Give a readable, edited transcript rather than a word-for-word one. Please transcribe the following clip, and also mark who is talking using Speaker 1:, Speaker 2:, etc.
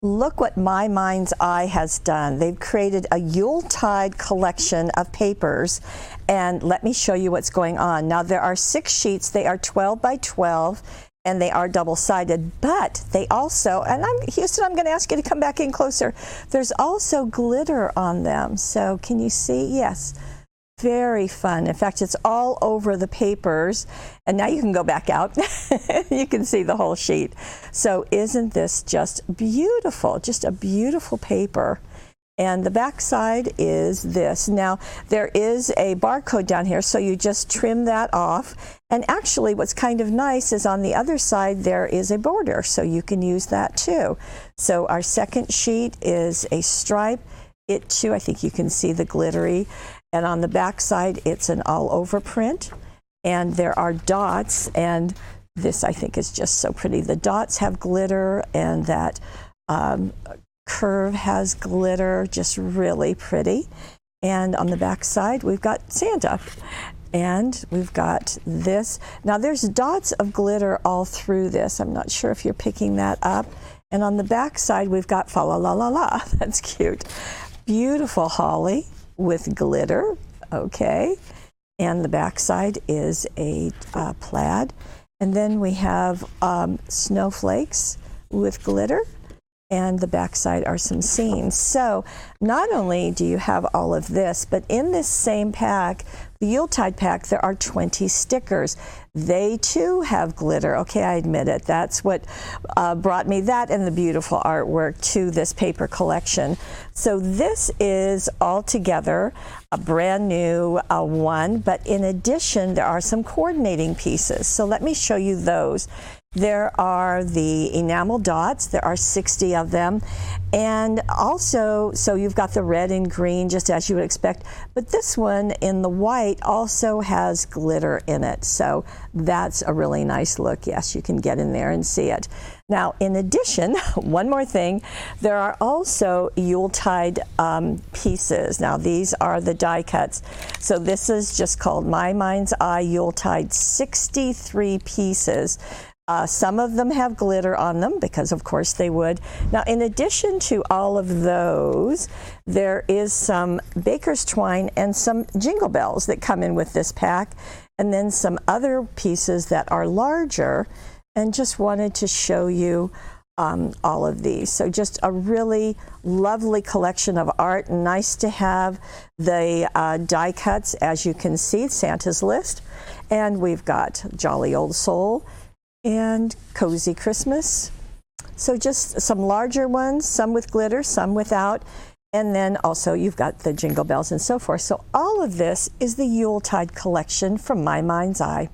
Speaker 1: Look what My Mind's Eye has done. They've created a Yuletide collection of papers, and let me show you what's going on. Now, there are 6 sheets. They are 12 by 12, and they are double-sided, but they also, and Houston, I'm going to ask you to come back in closer. There's also glitter on them. So can you see? Yes. Very fun. In fact, it's all over the papers. And now you can go back out. You can see the whole sheet. So isn't this just beautiful? Just a beautiful paper. And the back side is this. Now, there is a barcode down here, so you just trim that off. And actually, what's kind of nice is on the other side, there is a border, so you can use that too. So our second sheet is a stripe. It too, I think you can see the glittery. And on the back side, it's an all-over print. And there are dots, and this I think is just so pretty. The dots have glitter, and that curve has glitter, just really pretty. And on the back side, we've got Santa. And we've got this. Now, there's dots of glitter all through this. I'm not sure if you're picking that up. And on the back side, we've got fa la la la la. That's cute. Beautiful holly with glitter, okay, and the back side is a plaid, and then we have snowflakes with glitter, and the back side are some scenes. So not only do you have all of this, but in this same pack, the Yuletide pack, there are 20 stickers. They too have glitter. Okay, I admit it. That's what brought me that and the beautiful artwork to this paper collection. So this is altogether a brand new one, but in addition, there are some coordinating pieces. So let me show you those. There are the enamel dots. There are 60 of them. And also, so you've got the red and green, just as you would expect. But this one in the white also has glitter in it. So that's a really nice look. Yes, you can get in there and see it. Now, in addition, one more thing, there are also Yuletide pieces. Now, these are the die cuts. So this is just called My Mind's Eye Yuletide, 63 pieces. Some of them have glitter on them because, of course, they would. Now, in addition to all of those, there is some baker's twine and some jingle bells that come in with this pack, and then some other pieces that are larger, and just wanted to show you all of these. So just a really lovely collection of art. Nice to have the die cuts, as you can see, Santa's List, and we've got Jolly Old Soul, and Cozy Christmas. So just some larger ones, some with glitter, some without. And then also you've got the jingle bells and so forth. So all of this is the Yuletide collection from My Mind's Eye.